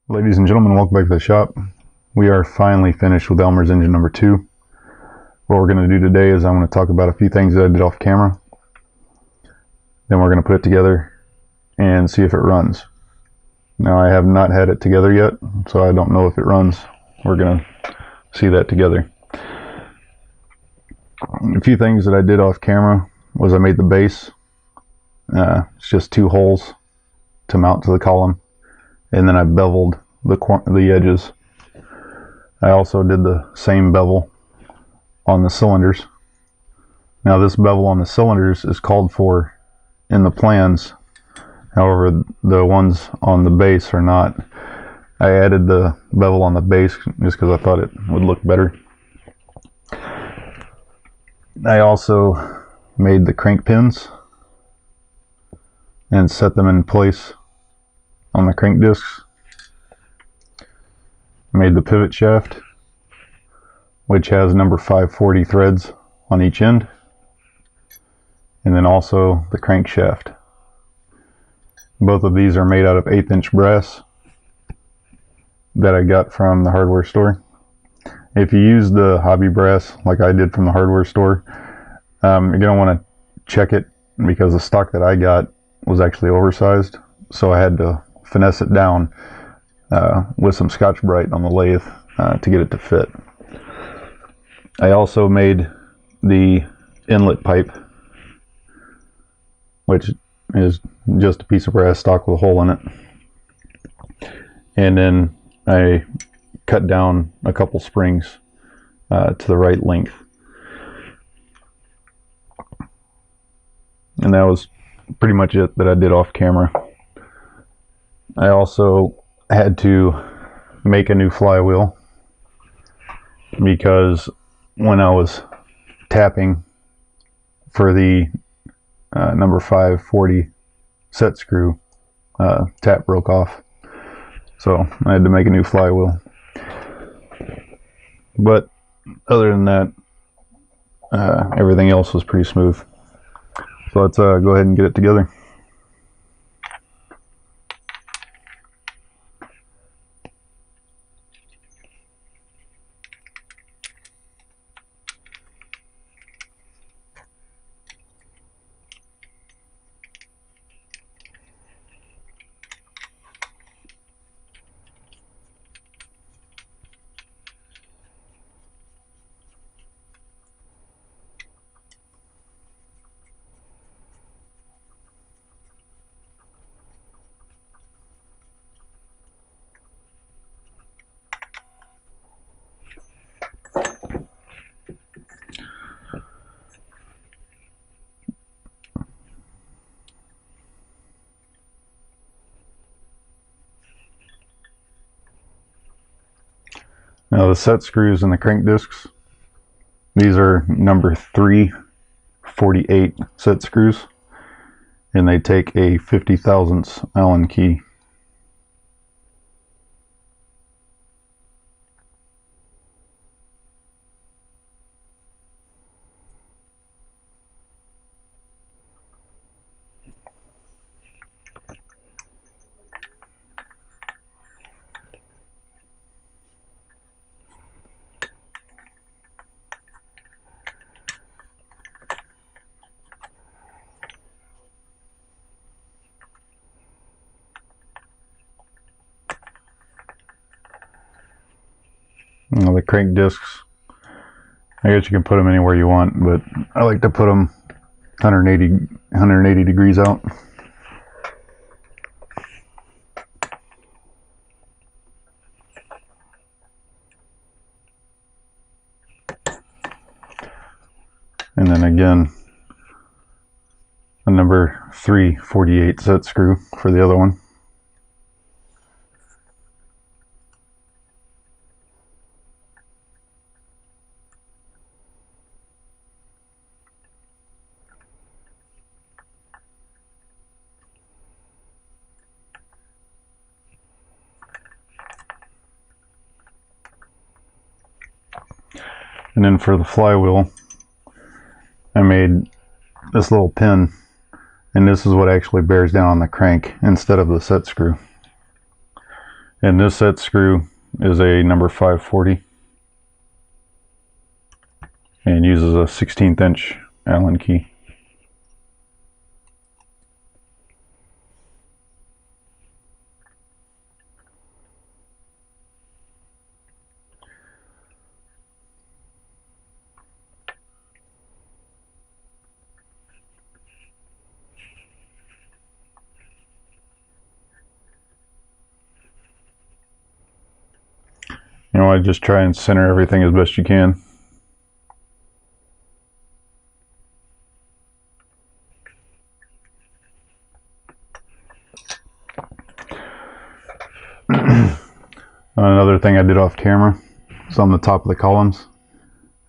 Ladies and gentlemen, welcome back to the shop. We are finally finished with Elmer's engine number 2. What we're going to do today is I'm going to talk about a few things that I did off camera. Then we're going to put it together and see if it runs. Now I have not had it together yet, so I don't know if it runs. We're going to see that together. A few things that I did off camera was I made the base. It's just 2 holes to mount to the column, and then I beveled the edges. I also did the same bevel on the cylinders. Now this bevel on the cylinders is called for in the plans, however the ones on the base are not. I added the bevel on the base just because I thought it would look better. I also made the crank pins and set them in place on the crank discs. Made the pivot shaft, which has number 540 threads on each end, and then also the crankshaft. Both of these are made out of 1/8 inch brass that I got from the hardware store. If you use the hobby brass like I did from the hardware store, you're going to want to check it, because the stock that I got was actually oversized, so I had to finesse it down with some Scotch-Brite on the lathe to get it to fit. I also made the inlet pipe, which is just a piece of brass stock with a hole in it, and then I cut down a couple springs to the right length, and that was pretty much it that I did off camera. I also had to make a new flywheel, because when I was tapping for the number 540 set screw, tap broke off, so I had to make a new flywheel. But other than that, everything else was pretty smooth. So let's go ahead and get it together. Now the set screws and the crank discs, these are number 348 set screws, and they take a 50 thousandths Allen key. Now the crank discs, I guess you can put them anywhere you want, but I like to put them 180 degrees out. And then again, a number 348 set screw for the other one. And then for the flywheel, I made this little pin, and this is what actually bears down on the crank instead of the set screw. And this set screw is a number 540 and uses a 16th inch Allen key. You know, I just try and center everything as best you can. Another thing I did off camera is on the top of the columns,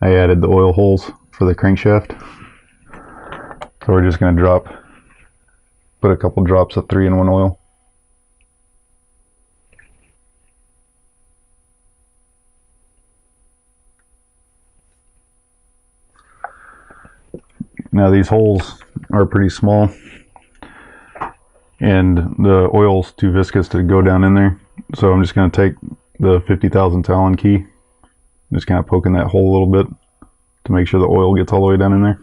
I added the oil holes for the crankshaft. So we're just going to put a couple drops of 3-in-1 oil. Now these holes are pretty small and the oil's too viscous to go down in there. So I'm just going to take the 50 thousandths Allen key, just kind of poking that hole a little bit to make sure the oil gets all the way down in there.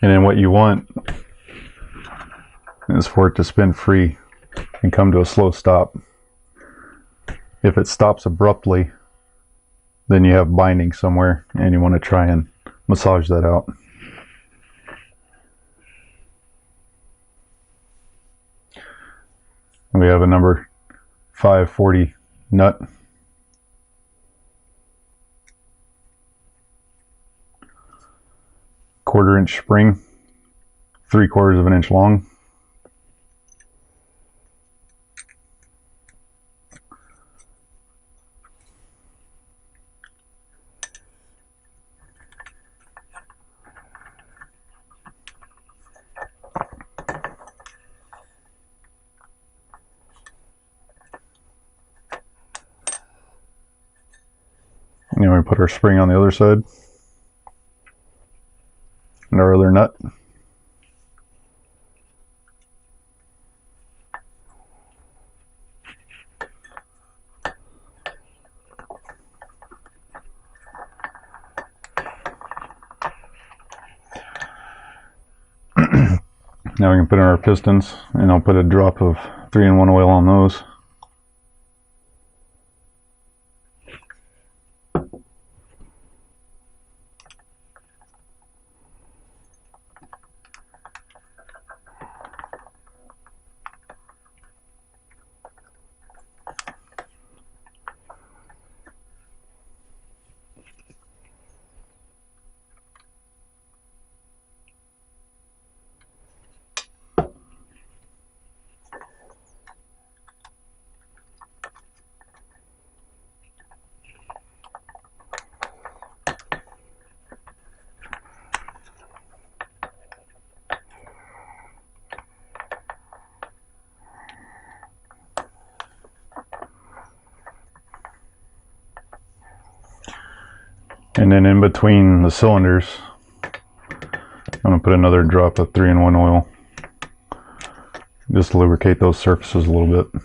And then what you want is for it to spin free and come to a slow stop. If it stops abruptly, then you have binding somewhere and you want to try and massage that out. We have a number 540 nut. Quarter-inch spring, 3/4 of an inch long. And then we put our spring on the other side. And our other nut. Now we can put in our pistons, and I'll put a drop of 3-in-1 oil on those. And then in between the cylinders, I'm going to put another drop of 3-in-1 oil. Just to lubricate those surfaces a little bit.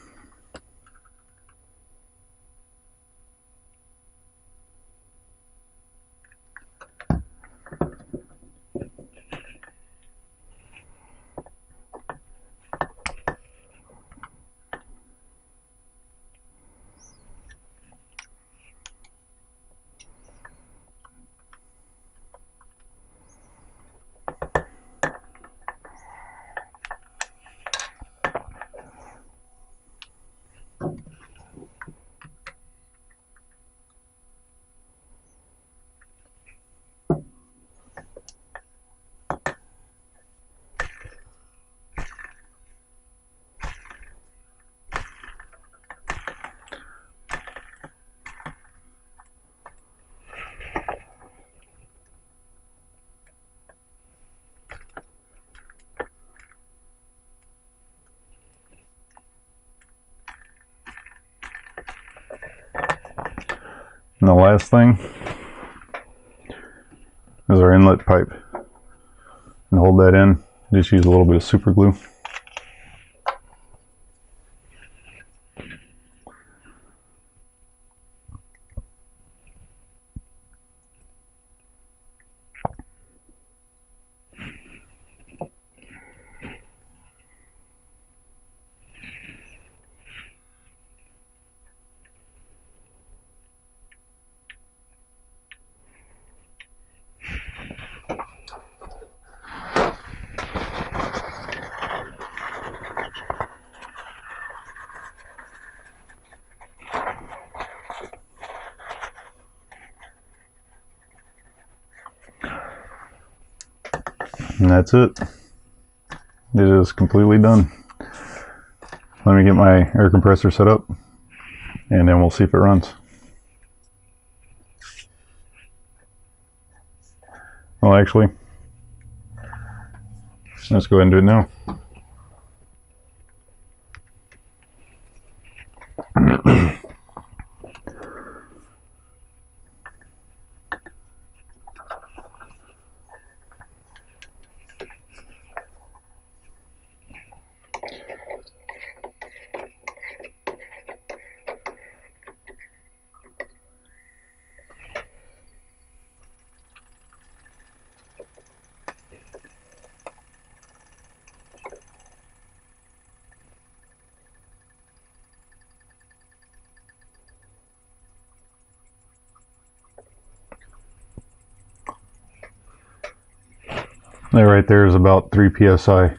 And the last thing is our inlet pipe. And hold that in, just use a little bit of super glue. And that's it. It is completely done. Let me get my air compressor set up, and then we'll see if it runs. Well, actually, let's go ahead and do it now. That right there is about 3 psi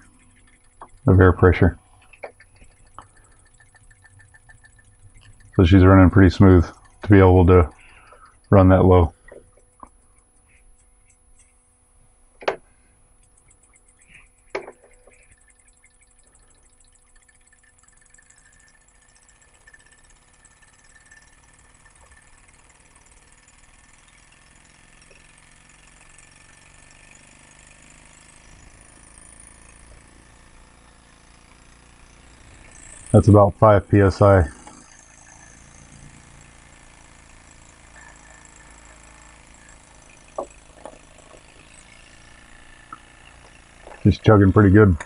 of air pressure. So she's running pretty smooth to be able to run that low. That's about 5 psi. She's chugging pretty good.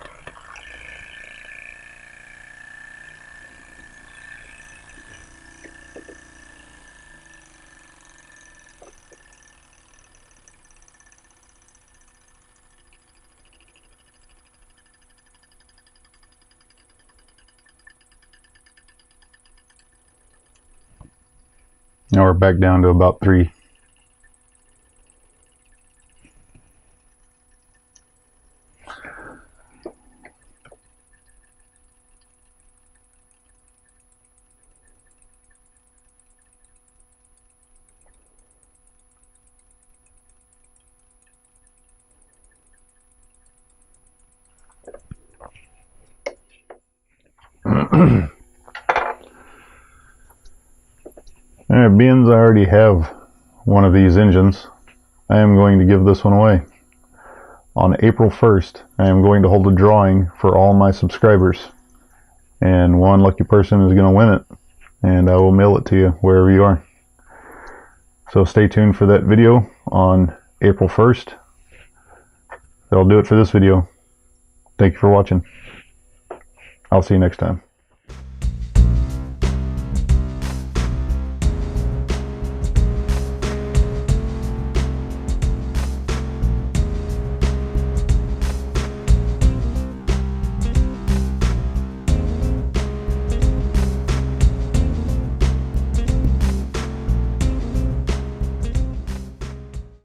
Now we're back down to about 3. Alright, being I already have one of these engines, I am going to give this one away. On April 1st, I am going to hold a drawing for all my subscribers. And one lucky person is going to win it. And I will mail it to you wherever you are. So stay tuned for that video on April 1st. That'll do it for this video. Thank you for watching. I'll see you next time.